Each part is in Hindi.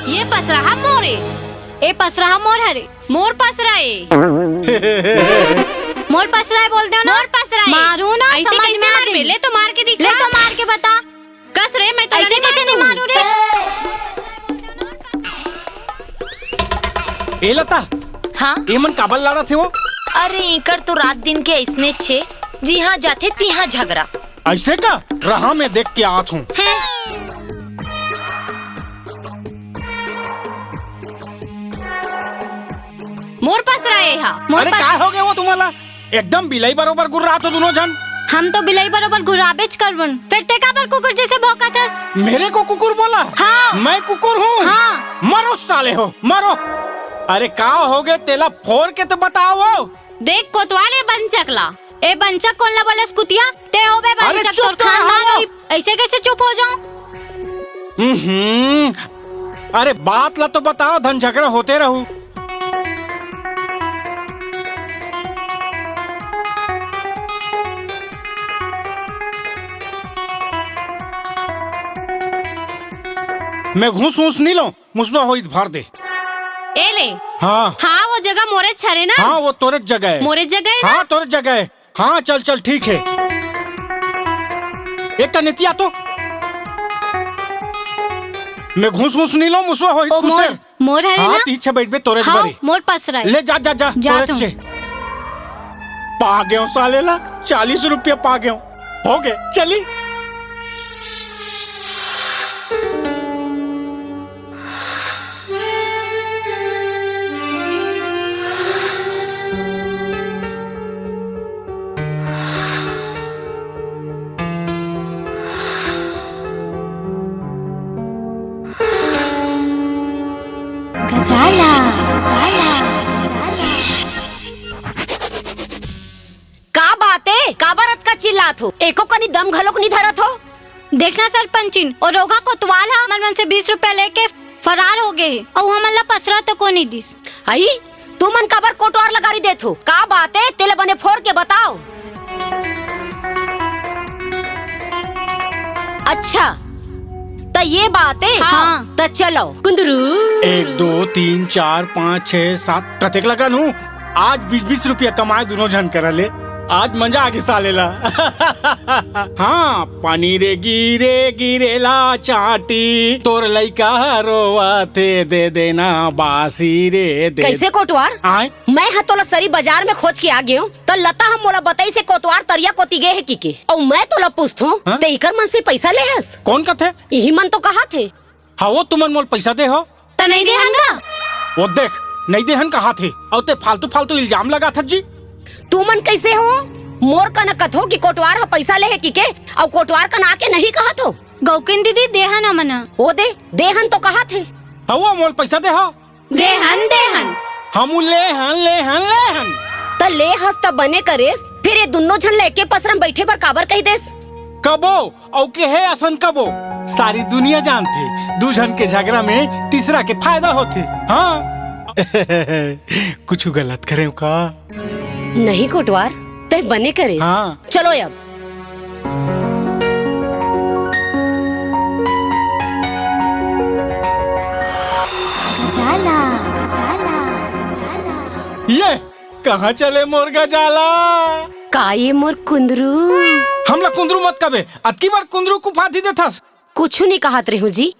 ये पसराहा मोरे। ए पसराहा मोर हरे। मोर पसराए। मोर पसराए बोलते हो ना? मोर पसराए। मारू ना, ऐसे समझ कैसे में आ मार जाए। बे? ले तो मार के दिखा। ले तो मार के बता। कस रे, मैं तो ऐसे कैसे नहीं मारू रे? ए लता, हाँ एमन काबल लाड़ा थे वो? अरे इकर तो रात दिन के ऐसने छे, जिहाँ जाते तिहाँ झगड़ा। ऐसे का रहा मैं देख के आत हूँ। मोर पसराए हा। अरे काय हो गए वो तुम्हाला? एकदम बिलाई बरोबर गुर्रा तो दोनों जन। हम तो बिलाई बरोबर घुराबेच करवन। फिर ते का पर कुकुर जैसे भौंकतस? मेरे को कुकुर बोला? हाँ। मैं कुकुर हूँ? हाँ। मरो साले हो, मरो। अरे का हो गए तेला फोड़ के तो बताओ वो। देख कोतवाले बन चकला। ए बंचक कौन ला बोलस कुतिया? ते हो बे अरे बंचक चुप तोर तो खानदान रहो। होई। ऐसे कैसे चुप हो जाऊं? अरे बात ला तो बताओ, धन झगड़ा होते रहू। मैं घूस घूस नहीं लो, मुसवा हो भर दे। ए ले। हाँ हाँ वो जगह मोरे छरे ना। हाँ वो तोरे जगह है। मोरे जगह है ना। हाँ तोरे जगह है। हाँ चल चल ठीक है। एक का नीतिया तो मैं घूस घूस नहीं लो, मुसवा हो ओ मोर मोर हरे हाँ ना? तीछे बैठ बे तोरे हाँ बरे। मोर पसराए। ले जा जा जा जा तोरे तुम। छे। पा गयो साले ला, 40 रुपया पा गयो। हो गए चली। गजाला का बात है? का बारत का चिल्लात हो? एको कनी दम घलोक नहीं धरत हो? देखना सरपंचिन और रोगा कोतवाल हा मन से 20 रुपया लेके फरार हो गए और हमन ला पसरा तो को नहीं दिस। आई तू मन काबर कोटवार लगारी देत हो? का बात है? तेले बने फोड़ के बताओ। अच्छा तो ये बात है। हाँ। तो चलो कुंदरू। 1 2 3 4 5 6 7 कतेक लगन हूँ। आज 20-20 रुपया कमाए दोनों जन कर ले। आज मजा आगे सालेला। हाँ पानी रे गिरे गिरेला चाटी, तोर लइका रोवाते दे देना बासी रे दे। कैसे कोटवार? आए मैं हा तोला सरी बाजार में खोज के आ गयो तो लता हम मोला बताई से कोतवार तरिया कोती गए है की और मैं तोला पूछथो हाँ? ते इकर मन से पैसा ले हस? कौन कथे? यही मन तो कहा थे। हाँ वो तुमन मोल पैसा दे हो तो नहीं दे हंगा? वो देख नहीं देहन कहा थे और ते फालतू फालतू इल्जाम लगा था जी। तू मन कैसे हो? मोर का न कथो कि कोटवार हा पैसा ले है की के और कोटवार का ना के नहीं कहा थो। गौकिन दीदी देहन अमना। ओ दे देहन तो कहा थे। हाँ वो मोल पैसा दे हो। देहन देहन हम लेहन तो ले हस तब बने करेस, फिर ये दोनों जन लेके पसरम बैठे पर काबर कही देस? कबो औ के है असन कबो सारी दुनिया जानते, दू जन के झगड़ा में तीसरा के फायदा होते। हाँ कुछ गलत करें का? नहीं कोटवार ते बने करेस। हाँ। चलो अब गजाला ये कहाँ चले मोर गजाला? का ये मोर कुंदरू? हमला कुंदरू मत कबे, अतकी बार कुंदरू को फांसी देथस। कुछ नहीं कहत रहे जी।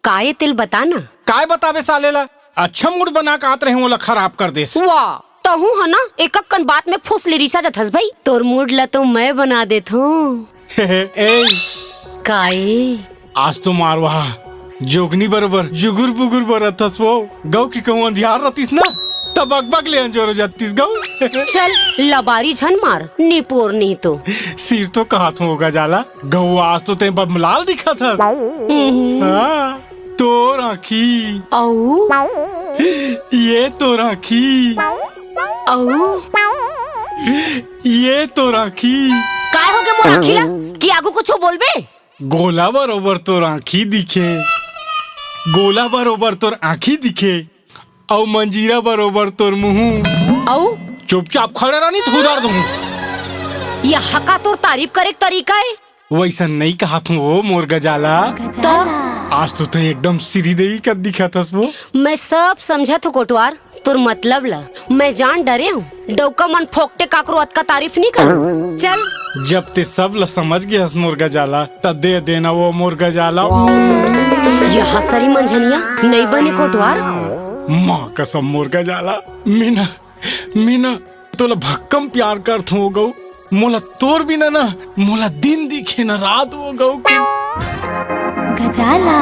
का ये तिल बताना? काय बतावे सालेला? अच्छा मूड बना के आत रहे मोला खराब कर देस। वाह तहू है ना एक कन बात में फुस ले रिसा जथस भाई। तोर मूड ला तो मैं बना देत हूँ। ए काए आज तो मारवा जोगनी बरोबर जुगुर बुगुर बरतस वो। गौ की कहूँ अंधियार रतीस ना तब बग ले अंजोर जातीस गौ। चल लबारी झन मार निपोर नहीं तो। सिर तो कहा होगा जाला गौ, आज तो ते बमलाल दिखा था। हाँ, तोर आँखी औ ये तोर आँखी औ ये तोर आँखी काय हो गए मोर आँखी ला कि आगू कुछ बोलबे? गोला बरोबर तोर आँखी दिखे, गोला बरोबर तोर आँखी दिखे और मंजीरा बरोबर तोर मुँह। औ चुपचाप खड़े रहनी तो उधार दूँ। यह का तोर तारीफ करे के तरीका है? वैसा नहीं कहा तू वो मोर गजाला। तो आज तो एकदम श्रीदेवी का दिखा था वो। मैं सब समझा तो कोटवार, तुर मतलब ला मैं जान डरे हूँ। डौका मन फोकटे काकरो अत का तारीफ नहीं कर। चल जब ते सब ला समझ गया मोर गजाला त दे देना वो मोर गजाला। यह सरी मंझनिया नहीं बने कोटवार। माँ कसम मोर गजाला। मीना मीना तोला भक्कम प्यार करत हो गऊ। मोला तोर बिना ना मोला दिन दिखे न रात हो गऊ के गजाला।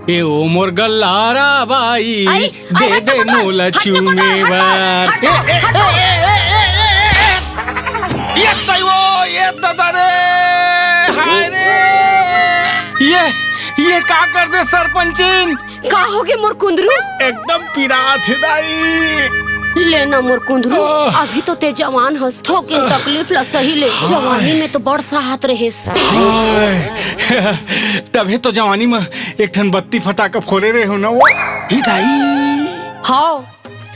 ए ओ मोर गल्लारा बाई आई, दे आई, दे हट, मोला हट, चूमे बार। ये तैयो ये दादा रे हाय रे। ये का कर दे सरपंचिन। का होगे मोर कुंदरू? एकदम पिरात है दाई। लेना मोर कुंदरू, अभी तो ते जवान हस, थोके तकलीफ ला सही ले। जवानी में तो बड़ साहत रहेस। तभी तो जवानी में एक ठन बत्ती फटाका फोड़े रहे हो ना वो। ही दाई हाँ,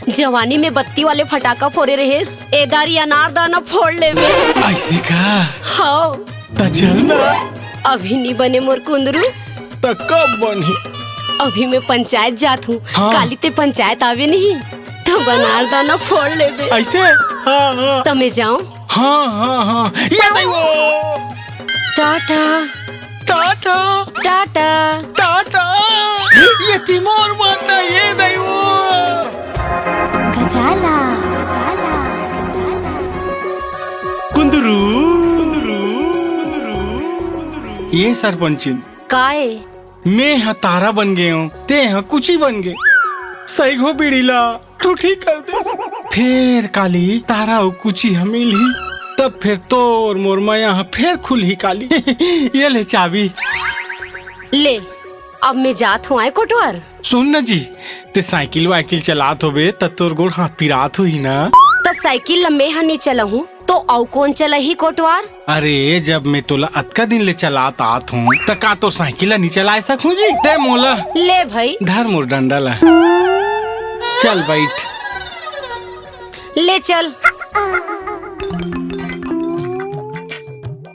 जवानी में बत्ती वाले फटाका फोड़े रहेस, एदारी अनारदाना फोड़ ले में। ऐसे का? हाँ त चल ना। अभी नहीं बने मोर कुंदरू, त कब बनी? अभी मैं पंचायत जात हूँ। हाँ। काली ते पंचायत आवे नहीं तो अनारदाना फोड़ ले बे। ऐसे? हाँ हाँ तो मैं जाऊँ? हाँ हाँ हाँ। ये दाई वो टाटा टाटा टाटा। टाटा। ये तिमोर बनना ये दाई वो। गजाला गजाला गजाला। कुंदरू ये सरपंचिन काए मैं यहाँ तारा बन गए हूँ, ते यहाँ कुछ ही बन गए। सही घो बिड़ीला तू ठीक कर दे। फिर काली तारा और कुछ ही हमें ली, तब फिर तोर मोर यहाँ फिर खुली काली। ये ले चाबी। ले अब मैं जात हूँ। आए कोटवार सुन न जी, ते साइकिल वाइकिल चलात होबे त तोर गोड़ हाथ पिरात हुई ना। तो साइकिल ला मैं नहीं चला हूँ तो औ कौन चला ही कोटवार? अरे जब मैं तोला अतका दिन ले चलात आत हूँ त का तो साइकिल नहीं चला सकूं जी? ते मोला ले भाई धर मोर डंडा ला। चल बैठ। ले चल।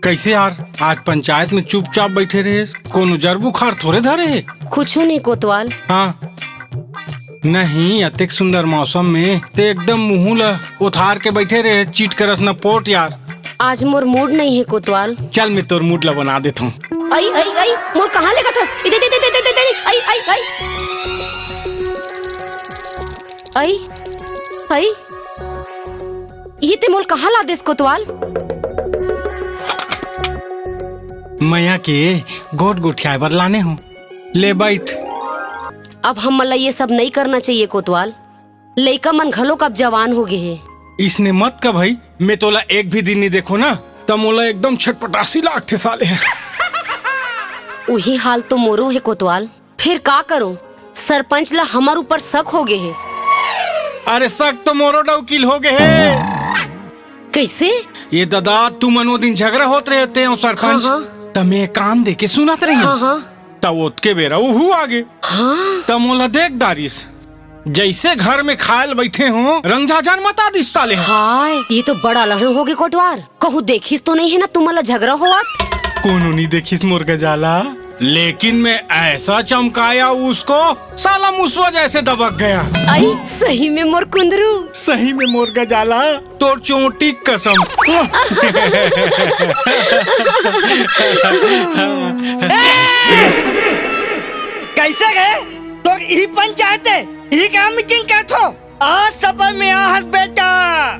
कैसे यार आज पंचायत में चुपचाप बैठे रहे? कोनो जर बुखार थोड़े धरे है? कुछ नहीं कोतवाल। हाँ नहीं, अतिक सुंदर मौसम में ते एकदम मुँह ला उतार के बैठे रहे चीट करस न पोट यार। आज मोर मूड नहीं है कोतवाल। चल मैं तोर मूड ला बना देता हूँ। आई आई आई मोर कहाँ लेगा थस? इधर इधर इधर इधर इधर आई आई आई आई आई। ये ते मोर कहाँ ला देस कोतवाल? मैया के गोट गोठिया बर लाने हो। ले बैठ। अब हम मला ये सब नहीं करना चाहिए कोतवाल। लइका मन घलो कब जवान हो गए है। इसने मत का भाई, मैं तोला एक भी दिन नहीं देखो ना तब मोला एकदम छटपटासी लागते साले। वही हाल तो मोरो है कोतवाल। फिर का करो, सरपंच ला हमार ऊपर शक हो गए है। अरे शक तो मोरो डौकील हो गए है। कैसे? ये दादा तू मनो दिन झगड़ा होत रहते हो सरपंच। हाँ, तब मैं कान दे के सुनत रही। हाँ हाँ तब ओत के बेरा वो आगे। हाँ। तब मोला देख दारिस जैसे घर में खायल बैठे हो रंग झाझान मता दिस साले। हाय ये तो बड़ा लहर हो गए कोटवार। कहू देखिस तो नहीं है ना तुम्हारा झगड़ा हुआ? कोनो नहीं देखिस मोर गजाला, लेकिन मैं ऐसा चमकाया उसको साला मुसवा जैसे दबक गया। आई सही में मोर कुंदरू। सही में मोर गजाला तोर चोटी कसम। कैसे गए तो यही पंचायत है, यही क्या मीटिंग करते हो? आज सफर में आहस बेटा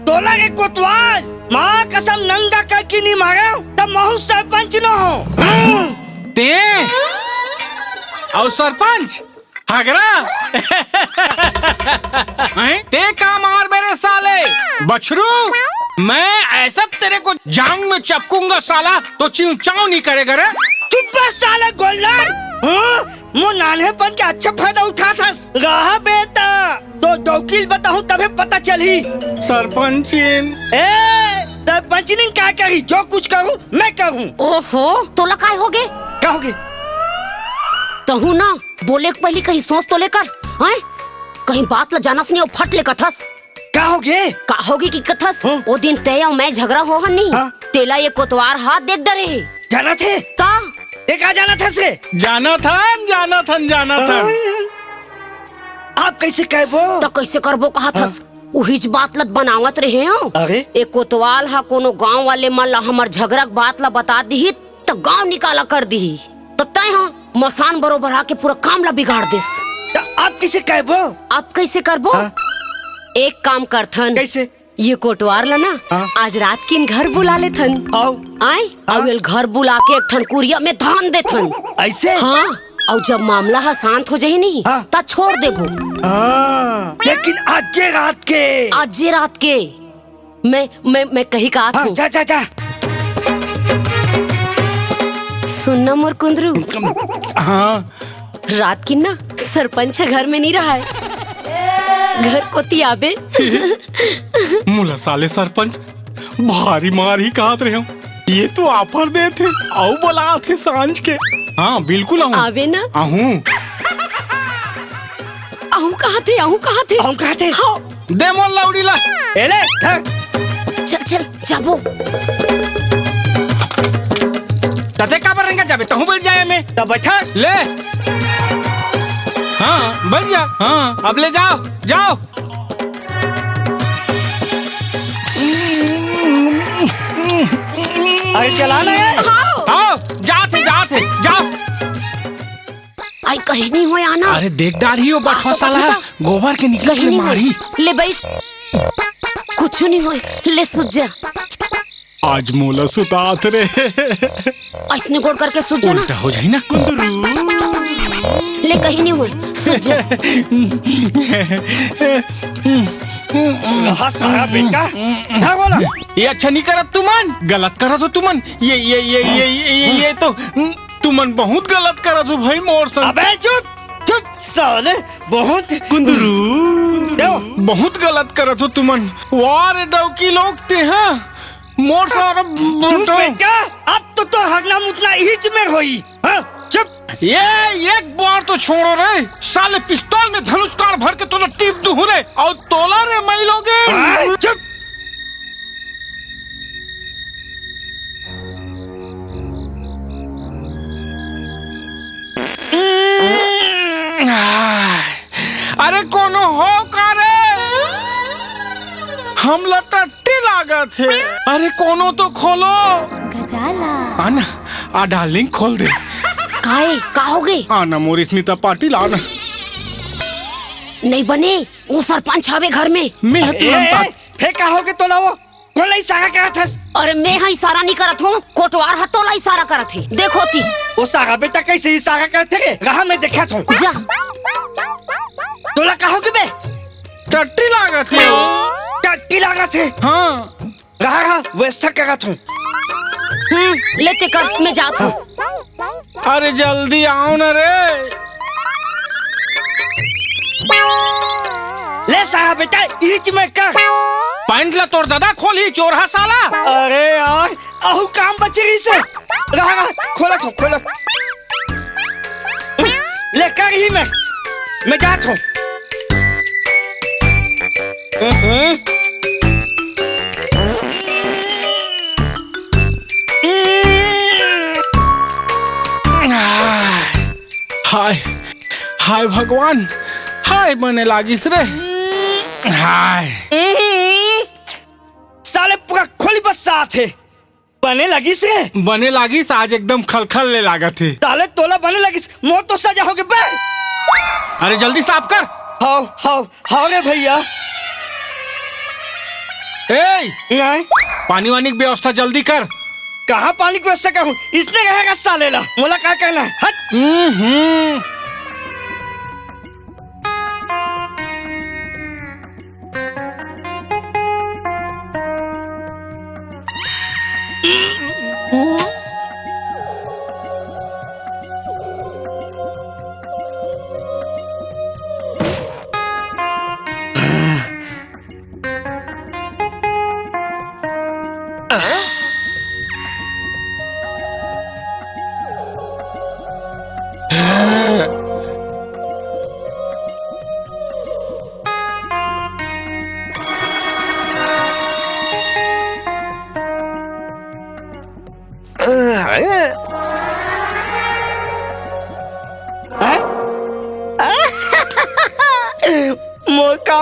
तोला के कोतवाल माँ कसम नंगा करके नहीं मारा तब महू सरपंच न हो। ते और सरपंच हगरा। ते का मार मेरे साले बछरू। मैं ऐसा तेरे को जांग में चपकूंगा साला तो चिंव चाव नहीं करेगा रे। चुप बस साले गोल्डन। मो नानहेपन के अच्छा फायदा उठा सस रहा बेटा तो वकील बताऊं तभी पता चली। सरपंचिन सरपंचिन क्या कही? जो कुछ करूं मैं करूं। ओहो तोला काय हो गए? क्या होगे? तहु ना बोले के पहले कहीं सोच तो लेकर हैं? कहीं बात ला जाना सुनियो फट ले कथस। क्या होगे? का होगी की कथस? हाँ? वो दिन तय मैं झगड़ा हो नहीं। हाँ? तेला ये कोतवार हाथ देख डरे है। जाना थे का ये कहा जाना था से जाना था। आप कैसे कहबो तो कैसे करबो कहा थस उहिज बात लत बनावत रहे हो। अरे एक कोतवाल हा कोनो गांव वाले मन ला हमर झगड़ा के बात ला बता दी तो गांव निकाला कर दी तो तय हाँ मसान बरोबर आके पूरा काम ला बिगाड़ दिस। तो आप कैसे कहबो आप कैसे करबो एक काम करथन कैसे ये कोटवार ला ना आज रात किन घर बुला लेथन आओ आए और घर बुला के एक ठन कुरिया में धान देथन ऐसे हाँ और जब मामला हा शांत हो जाही नहीं ता छोड़ देबो। लेकिन आज रात के आज रात के मैं कही का हूँ। जा जा जा सुनना मोर कुंदरू हाँ रात की ना सरपंच घर में नहीं रहा है घर को आबे मुला साले सरपंच भारी मार ही कहत रहे हो। ये तो ऑफर दे थे आओ बोला थे सांझ के। हाँ बिल्कुल आऊँ आवे ना आहूँ आहू कहा थे हाँ दे मोल लाउडी ला एले धर चल जाबो तते का बरेंगे जाबे तहु बैठ जाए में तब बैठा ले। हाँ बैठ जा। हाँ अब ले जाओ अरे चलाना है आओ जाते जाओ। आई कहीं नहीं हो आना। अरे देख डार ही हो बटवा साला गोबर के निकला के मारी ले बैठ कुछ नहीं हो ले सुझ जा। आज मोला सुतात रे ऐसने गोड़ करके सुझ जा ना उल्टा हो जाए ना कुंदरू। ले कहीं नहीं हो सुझ जा। सारा बेटा धर बोला ये अच्छा नहीं करत तुमन गलत करत हो तुमन ये तो तुमन बहुत गलत करत हो भाई मोर संग। अबे चुप साले बहुत कुंदरू बहुत गलत करत हो तुमन वार डौकी लोग ते हाँ मोर सारा बेटा अब तो हगना मुतना हिच में होई। हाँ चुप ये एक बार तो छोड़ो रे साले पिस्तौल में धनुष कार भर के तोला टीप दूं रे और तोला रे मैं लोगे। चुप अरे कोनो हो करे हम लटट्टी लागत है। अरे कोनो तो खोलो गजाला आना आ डार्लिंग खोल दे। काहे का हो गए आना मोरी स्मिता पाटिल आना नहीं बने वो सरपंच आवे घर में। मैं तुरंत फिर का हो के तो लाओ कोला इशारा करत हस। अरे मैं हा इशारा नहीं करत हूँ कोटवार हतोला इशारा करत है देखो ती वो सागा बेटा कैसे इशारा करते रे रहा मैं देखा था जा तोला कहो कि बे टट्टी लागत है टट्टी लगा थे हाँ रहा व्यवस्था करा था लेते कर मैं जात हूँ। अरे जल्दी आओ ना रे ले सागा बेटा इच में कर पैंट ला तोड़ दादा खोली चोरहा साला। अरे यार आहू काम बची रही से रहा खोला ले कर ही मैं जात हूँ। हाय हाय भगवान हाय बने लागिस रे हाय साले पूरा खोली बस साथ है बने लगी से बने लागिस आज एकदम खलखल ले लागत है। साले तोला बने लगी मोर तो सजा हो गए बे। अरे जल्दी साफ कर। हाउ रे भैया ए पानी वानी की व्यवस्था जल्दी कर। कहाँ पानी की व्यवस्था करूँ इसने रहेगा साले ला मोला क्या कहना है हट।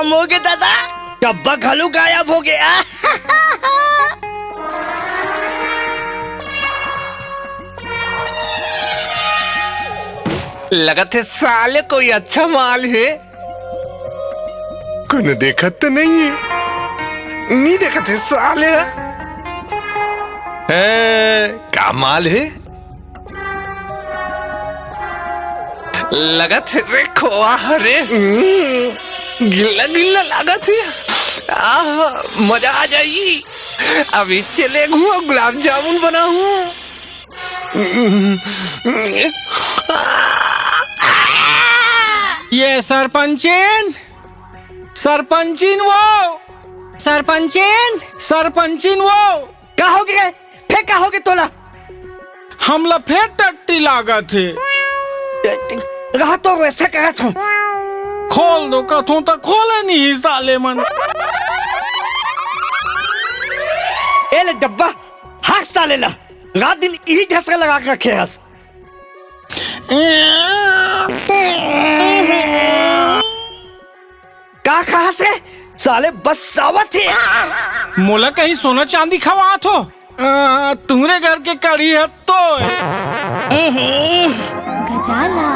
काम हो गया दादा, डब्बा घलू गायब हो गया। लगत है साले कोई अच्छा माल है। कौन देखत तो नहीं है, नहीं देखत है साले। का माल है? लगत है रे खोआ रे, गिल्ला गिल्ला लागत है। मजा आ जाएगी। अभी चले गुलाब जामुन बनाऊं। ये सरपंचीन, सरपंचीन वो, सरपंचीन वो का हो गया? फिर का हो गया तोला? हमला फिर टट्टी लागत है। रहा तो वैसा कहत हूँ। खोल दो कथों तक खोले नहीं साले मन। ए ले डब्बा हाथ साले ला, रात दिन यही ढसका लगा के रखे हस। का कहा से साले बस सावत है। मोला कहीं सोना चांदी खवात हो? तुम्हारे घर के कड़ी है तो गजाला।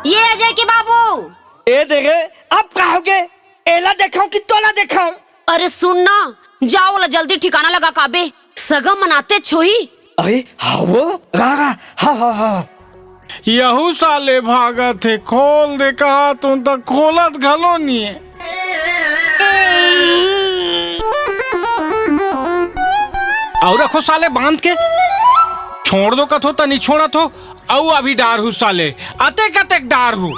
ये अजय के बाबू, ए देखे अब कहोगे? एला देखाऊं कि तोला देखाऊं? अरे सुन ना, जाओ ला जल्दी ठिकाना लगा काबे, सगा मनाते छोई। अरे हाँ वो रा हाँ। यहू साले भागत है। खोल दे कहा तुम तक खोलत घलो नहीं है। और रखो साले बांध के, छोड़ दो कथो तनी छोड़त हो। औ अभी डार हूँ साले, अतेक अतेक डार हूँ।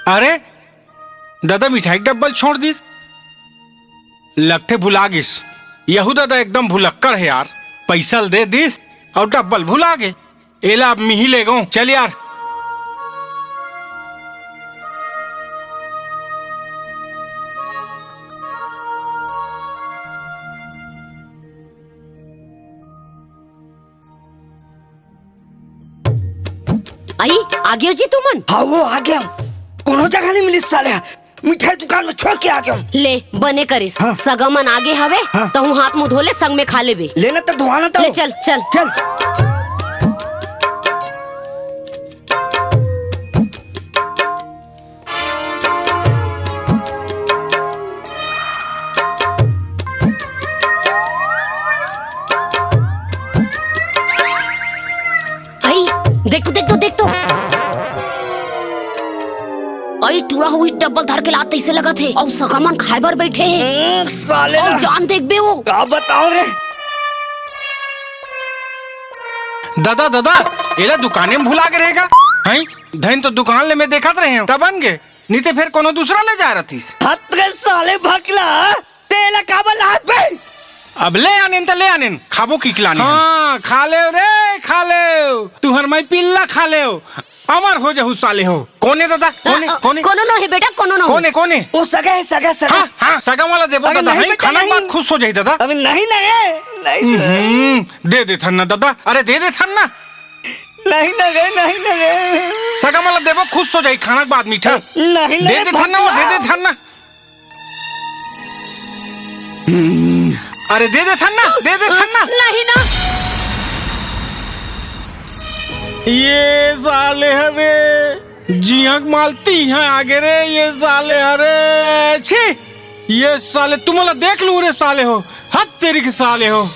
अरे दादा मिठाई डब्बल छोड़ दिस, लगते भुला गिस। यहू दादा एकदम भुलक्कर है यार। पैसा दे दिस और डब्बल भुला गे। एला अब मिही ले गो, चल यार। आई आ गया जी तुमन। हाँ वो आ गया, कोनो जगह नहीं मिली साले। मिठाई दुकान में छोड़ के आ गया हूँ। ले बने करिस। हाँ। सगमन आगे हवे हाँ। तो हूँ हाथ मुंह धोले संग में खा लेबे। लेना तो धोना तो। ले चल चल चल। आई देख तो आई टूरा हुई डब्बल धर के लाते इसे लगा थे और सगमन खाइबर बैठे हैं। साले और जान देख बे वो। क्या बताओ रे? दादा दादा एला दुकाने में भुला के रहेगा हैं? धन तो दुकान ले में देखत रहे हैं, तब बन गए। नहीं तो फिर कोनो दूसरा ले जा रही। हत रे साले भकला, तेला काबल हाथ पे। अब ले आने तो ले आने, खाबो की खिलानी। हाँ खा ले रे, खा ले। तुहर मैं पिल्ला खा ले, अमर हो जाहू साले हो। कोने दादा कोने कोने कोनो नो है बेटा, कोनो नो। कोने कोने वो सगा है, सगा सगा। हाँ हाँ सगा वाला देबो अरे दादा। नहीं हैं बेटा, खाना नहीं। बाद खुश हो जाई दादा। अभी नहीं दे दे थन्ना दादा, अरे दे दे थन्ना। नहीं सगा वाला देबो खुश हो जाई, खाना के बाद मीठा। नहीं दे दे थन्ना, दे दे थन्ना। अरे दे दे थन्ना, दे दे थन्ना। नहीं ना। ये साले हरे जियाक मालती हैं आगे रे। ये साले हरे छी, ये साले तुम देख लू रे साले हो। हद तेरी के साले हो।